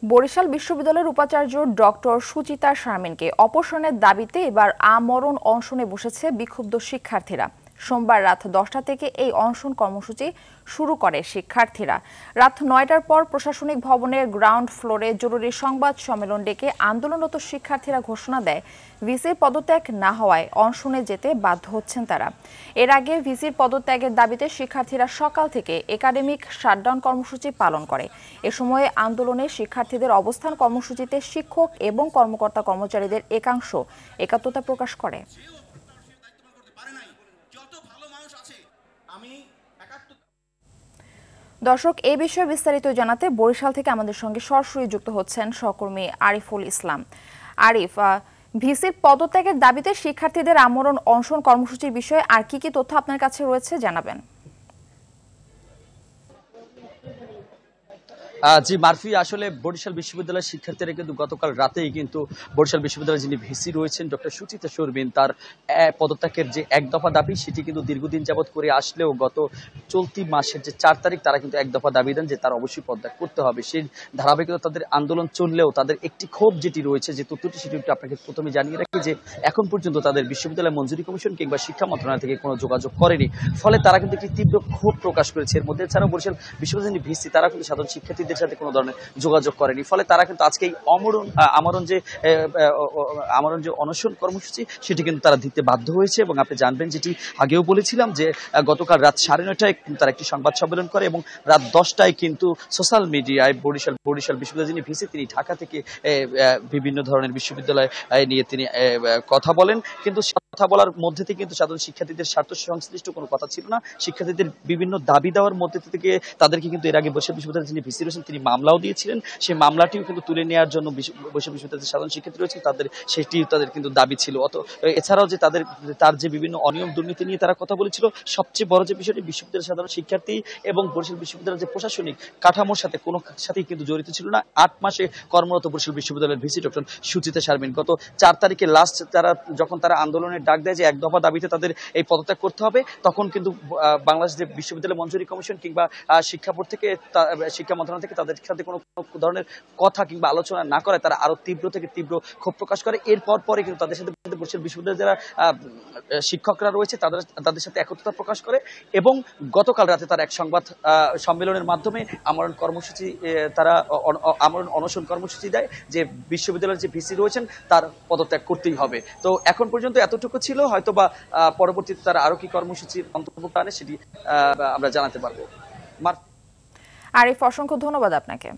বরিশাল বিশ্ববিদ্যালয়ের উপাচার্য ডক্টর সুচিতা শারমিনকে অপসারণের দাবিতে এবার আমরণ অনশনে বসেছে বিক্ষুব্ধ শিক্ষার্থীরা। সোমবার রাত 10টা থেকে এই অনশন কর্মসূচি শুরু করে শিক্ষার্থীরা। রাত 9টার পর প্রশাসনিক ভবনের গ্রাউন্ড ফ্লোরে জরুরি সংবাদ সম্মেলন ডেকে আন্দোলনরত শিক্ষার্থীরা ঘোষণা দেয়, ভিসির পদত্যাগ না হওয়ায় অনশনে যেতে বাধ্য হচ্ছেন তারা। এর আগে ভিসির পদত্যাগের দাবিতে শিক্ষার্থীরা সকাল থেকে একাডেমিক শাটডাউন কর্মসূচি পালন করে। এ সময়ে আন্দোলনে শিক্ষার্থীদের অবস্থান কর্মসূচিতে শিক্ষক এবং কর্মকর্তা কর্মচারীদের একাংশ একাত্মতা প্রকাশ করে। দর্শক, এই বিষয়ে বিস্তারিত জানাতে বরিশাল থেকে আমাদের সঙ্গে সরাসরি যুক্ত হচ্ছেন সহকর্মী আরিফুল ইসলাম। আরিফ, ভিসির পদত্যাগের দাবিতে শিক্ষার্থীদের আমরণ অনশন কর্মসূচির বিষয়ে আর কি তথ্য আপনার কাছে রয়েছে জানাবেন। জি মারফি, আসলে বরিশাল বিশ্ববিদ্যালয়ের শিক্ষার্থীরা কিন্তু গতকাল রাতেই কিন্তু বরিশাল বিশ্ববিদ্যালয়ের যিনি ভিসি রয়েছেন ডক্টর সুচিতা শারমিন তার পদত্যাগের যে এক দফা দাবি সেটি কিন্তু দীর্ঘদিন যাবৎ করে আসলেও গত চলতি মাসের যে 4 তারিখ তারা কিন্তু এক দফা দাবি দেন যে তার অবশ্যই পদত্যাগ করতে হবে। সেই ধারাবাহিকতা তাদের আন্দোলন চললেও তাদের একটি ক্ষোভ যেটি রয়েছে, যে তথ্যটি সেটি আপনাকে প্রথমে জানিয়ে রাখি যে এখন পর্যন্ত তাদের বিশ্ববিদ্যালয় মঞ্জুরি কমিশন কিংবা শিক্ষা মন্ত্রণালয় থেকে কোনো যোগাযোগ করেনি। ফলে তারা কিন্তু একটি তীব্র ক্ষোভ প্রকাশ করেছে। এর মধ্যে এছাড়াও বরিশাল বিশ্ববিদ্যালয়ের ভিসি তারা কিন্তু সাধারণ শিক্ষার্থীদের সাথে কোনো ধরনের যোগাযোগ করেনি। ফলে তারা কিন্তু আজকে এই আমরণ যে অনশন কর্মসূচি সেটি কিন্তু তারা দিতে বাধ্য হয়েছে। এবং আপনি জানবেন, যেটি আগেও বলেছিলাম, যে গতকাল রাত 9:30টায় তারা একটি সংবাদ সম্মেলন করে এবং রাত 10টায় কিন্তু সোশ্যাল মিডিয়ায় বরিশাল বিশ্ববিদ্যালয়ের যিনি ভিসি তিনি ঢাকা থেকে বিভিন্ন ধরনের বিশ্ববিদ্যালয় নিয়ে তিনি কথা বলেন। কিন্তু কথা বলার মধ্যে থেকে কিন্তু সাধারণ শিক্ষার্থীদের স্বার্থ সংশ্লিষ্ট কোনো কথা ছিল না। শিক্ষার্থীদের বিভিন্ন দাবি দেওয়ার মধ্যে থেকে তাদেরকে কিন্তু এর আগে বরিশাল বিশ্ববিদ্যালয়ের যিনি ভিসি রয়েছেন তিনি মামলাও দিয়েছিলেন। সেই মামলাটিও কিন্তু তুলে নেওয়ার জন্য বরিশাল বিশ্ববিদ্যালয়ের সাধারণ শিক্ষার্থী রয়েছেন তাদের কিন্তু দাবি ছিল। এছাড়াও যে তার যে বিভিন্ন অনিয়ম দুর্নীতি নিয়ে তারা কথা বলেছিল। সবচেয়ে বড় যে বিষয়টি, বিশ্ববিদ্যালয়ের সাধারণ শিক্ষার্থী এবং বরিশাল বিশ্ববিদ্যালয়ের যে প্রশাসনিক কাঠামোর সাথে কোনো সাথেই কিন্তু জড়িত ছিল না। 8 মাসে কর্মরত বরিশাল বিশ্ববিদ্যালয়ের ভিসি ডক্টর সুচিতা শারমিন গত 4 তারিখে লাস্ট যখন তারা আন্দোলনের ডাক দেয় যে এক দফা দাবিতে তাদের এই পদত্যাগ করতে হবে, তখন কিন্তু বাংলাদেশ যে বিশ্ববিদ্যালয় মঞ্জুরি কমিশন কিংবা শিক্ষা বোর্ড থেকে শিক্ষা মন্ত্রণালয় থেকে তাদের সাথে কোনো ধরনের কথা কিংবা আলোচনা না করে তারা আরো তীব্র থেকে তীব্র ক্ষোভ প্রকাশ করে। এরপর পরে কিন্তু তাদের সাথে বরিশাল বিশ্ববিদ্যালয়ের যারা শিক্ষকরা রয়েছে তাদের সাথে একত্রতা প্রকাশ করে এবং গতকাল রাতে তারা এক সংবাদ সম্মেলনের মাধ্যমে আমরণ অনশন কর্মসূচি দেয় যে বিশ্ববিদ্যালয়ের যে ভিসি রয়েছেন তার পদত্যাগ করতেই হবে। তো এখন পর্যন্ত এতটুকু ছিল, হয়তো বা পরবর্তীতে তারা আরো কি কর্মসূচির অন্তর্ভুক্ত আনে সেটি আমরা জানাতে পারবো। আরিফ, অসংখ্য ধন্যবাদ আপনাকে।